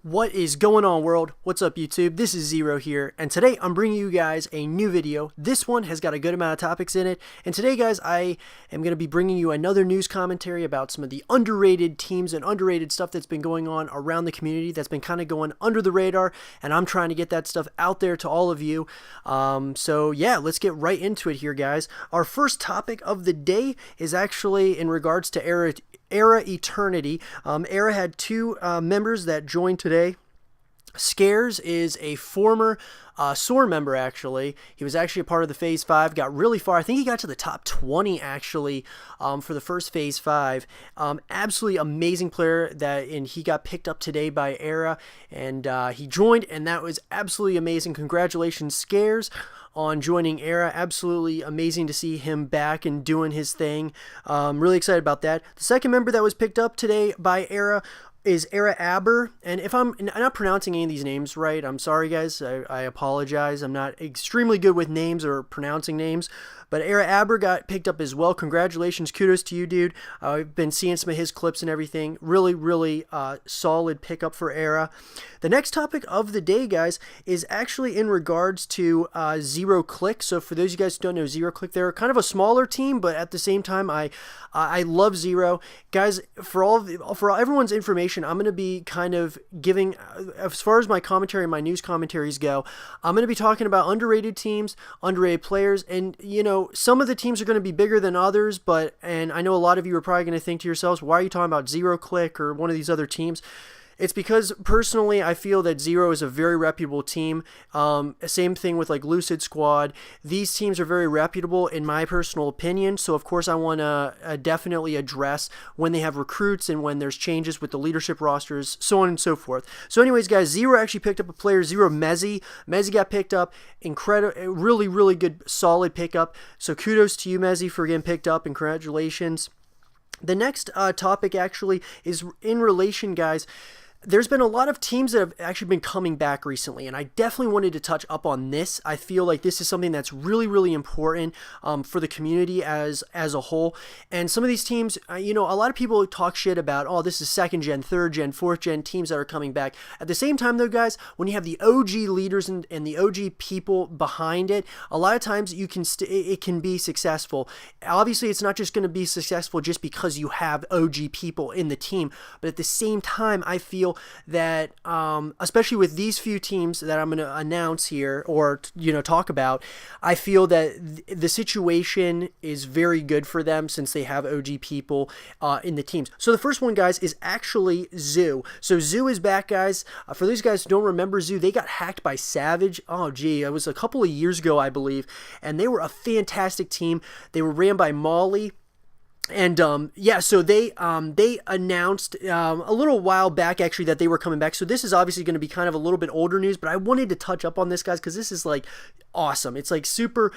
What is going on, world? What's up, YouTube? This is Zero here, and today I'm bringing you guys a new video. This one has got a good amount of topics in it, and today, guys, I am going to be bringing you another news commentary about some of the underrated teams and underrated stuff that's been going on around the community that's been kind of going under the radar, and I'm trying to get that stuff out there to all of you. So yeah, let's get right into it here, guys. Our first topic of the day is actually in regards to Era Eternity. Era had two members that joined today. Scares is a former SoaR member, actually. He was actually a part of the Phase 5, got really far. I think he got to the top 20, actually, for the first Phase 5. Absolutely amazing player, and he got picked up today by Era, and he joined, and that was absolutely amazing. Congratulations, Scares, on joining Era. Absolutely amazing to see him back and doing his thing. Really excited about that. The second member that was picked up today by Era is Era Aber, and if I'm not pronouncing any of these names right, I'm sorry, guys. I apologize. I'm not extremely good with names or pronouncing names, but Era Aber got picked up as well. Congratulations, kudos to you, dude. I've been seeing some of his clips and everything. Really solid pickup for Era. The next topic of the day, guys, is actually in regards to Zero Clique. So for those of you guys who don't know Zero Clique, they're kind of a smaller team, but at the same time, I love Zero, guys. For everyone's information, I'm going to be kind of giving, as far as my commentary, my news commentaries go, I'm going to be talking about underrated teams, underrated players, and you know, some of the teams are going to be bigger than others, and I know a lot of you are probably going to think to yourselves, why are you talking about Zero Clique or one of these other teams? It's because, personally, I feel that Zero is a very reputable team. Same thing with, like, Lucid Squad. These teams are very reputable, in my personal opinion. So, of course, I want to definitely address when they have recruits and when there's changes with the leadership rosters, so on and so forth. So, anyways, guys, Zero actually picked up a player, Zero Mezzi. Mezzi got picked up. Incredible, really good, solid pickup. So, kudos to you, Mezzi, for getting picked up, and congratulations. The next topic, actually, is in relation, guys. There's been a lot of teams that have actually been coming back recently, and I definitely wanted to touch up on this. I feel like this is something that's really important for the community as a whole. And some of these teams, you know, a lot of people talk shit about, oh, this is second gen, third gen, fourth gen teams that are coming back. At the same time, though, guys, when you have the OG leaders and the OG people behind it, a lot of times it can be successful. Obviously, it's not just going to be successful just because you have OG people in the team, but at the same time, I feel that especially with these few teams that I'm going to announce here or talk about, I feel that the situation is very good for them since they have OG people in the teams. So the first one, guys, is actually Zoo. So Zoo is back, guys. For those guys who don't remember Zoo, they got hacked by Savage. Oh gee, it was a couple of years ago, I believe, and they were a fantastic team. They were ran by Molly. And yeah, so they announced a little while back, actually, that they were coming back. So this is obviously going to be kind of a little bit older news, but I wanted to touch up on this, guys, because this is like awesome. It's like super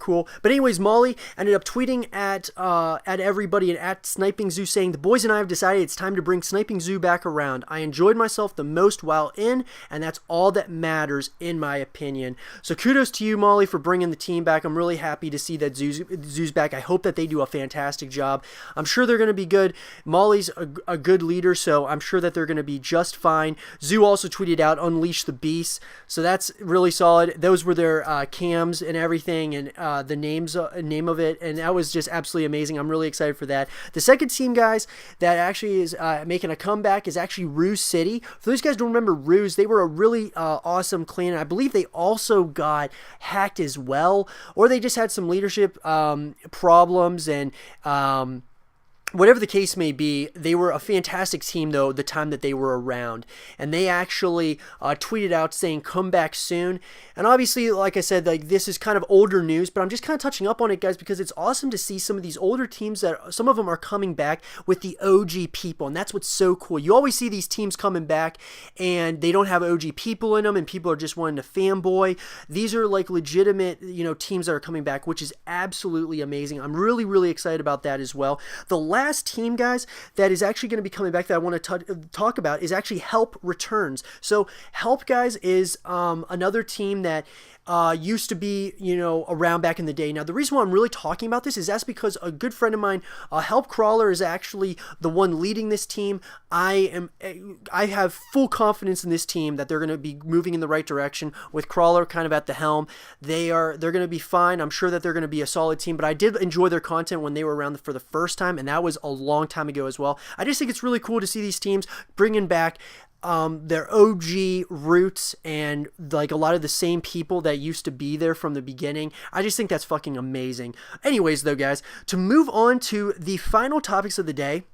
cool. But anyways, Molly ended up tweeting at everybody and at Sniping Zoo, saying, "The boys and I have decided it's time to bring Sniping Zoo back around. I enjoyed myself the most while in, and that's all that matters, in my opinion." So kudos to you, Molly, for bringing the team back. I'm really happy to see that Zoo's back. I hope that they do a fantastic job. I'm sure they're going to be good. Molly's a good leader, so I'm sure that they're going to be just fine. Zoo also tweeted out, "Unleash the Beast," so that's really solid. Those were their cams and everything, and the name of it, and that was just absolutely amazing. I'm really excited for that. The second team, guys, that actually is making a comeback is actually Ruse City. For those guys who don't remember Ruse, they were a really awesome clan. I believe they also got hacked as well, or they just had some leadership problems, and whatever the case may be, they were a fantastic team, though, the time that they were around. And they actually tweeted out saying, "Come back soon." And obviously, like I said, like, this is kind of older news, but I'm just kind of touching up on it, guys, because it's awesome to see some of these older teams that some of them are coming back with the OG people. And that's what's so cool. You always see these teams coming back and they don't have OG people in them, and people are just wanting to fanboy. These are like legitimate, teams that are coming back, which is absolutely amazing. I'm really excited about that as well. The last last team, guys, that is actually going to be coming back that I want to talk about is actually Help returns. So Help, guys, is another team that used to be, around back in the day. Now, the reason why I'm really talking about this is that's because a good friend of mine, Help Crawler, is actually the one leading this team. I have full confidence in this team that they're going to be moving in the right direction with Crawler kind of at the helm. They're going to be fine. I'm sure that they're going to be a solid team, but I did enjoy their content when they were around for the first time, and that was a long time ago as well. I just think it's really cool to see these teams bringing back their OG roots and like a lot of the same people that used to be there from the beginning. I just think that's fucking amazing. Anyways, though, guys, to move on to the final topics of the day,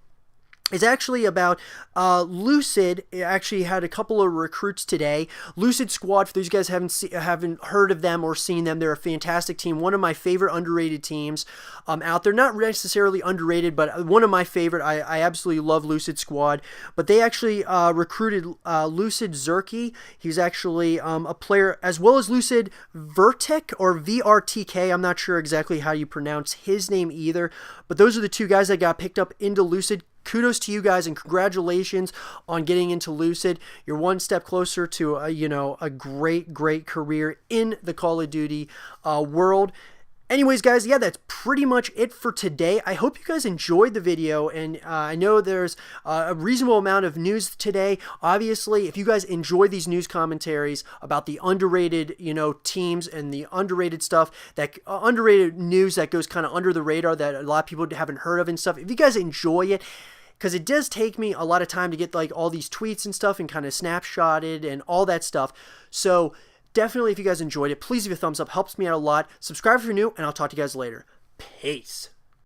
is actually about Lucid. It actually had a couple of recruits today. Lucid Squad, for those of you guys haven't heard of them or seen them, they're a fantastic team. One of my favorite underrated teams out there. Not necessarily underrated, but one of my favorite. I absolutely love Lucid Squad. But they actually recruited Lucid Zerky. He's actually a player, as well as Lucid Vertic or VRTK. I'm not sure exactly how you pronounce his name either. But those are the two guys that got picked up into Lucid. Kudos to you guys and congratulations on getting into Lucid. You're one step closer to a great career in the Call of Duty world. Anyways, guys, yeah, that's pretty much it for today. I hope you guys enjoyed the video, and I know there's a reasonable amount of news today. Obviously, if you guys enjoy these news commentaries about the underrated, teams and the underrated stuff, that underrated news that goes kind of under the radar that a lot of people haven't heard of and stuff, if you guys enjoy it, because it does take me a lot of time to get like all these tweets and stuff and kind of snapshotted and all that stuff. So definitely, if you guys enjoyed it, please leave a thumbs up. Helps me out a lot. Subscribe if you're new, and I'll talk to you guys later. Peace.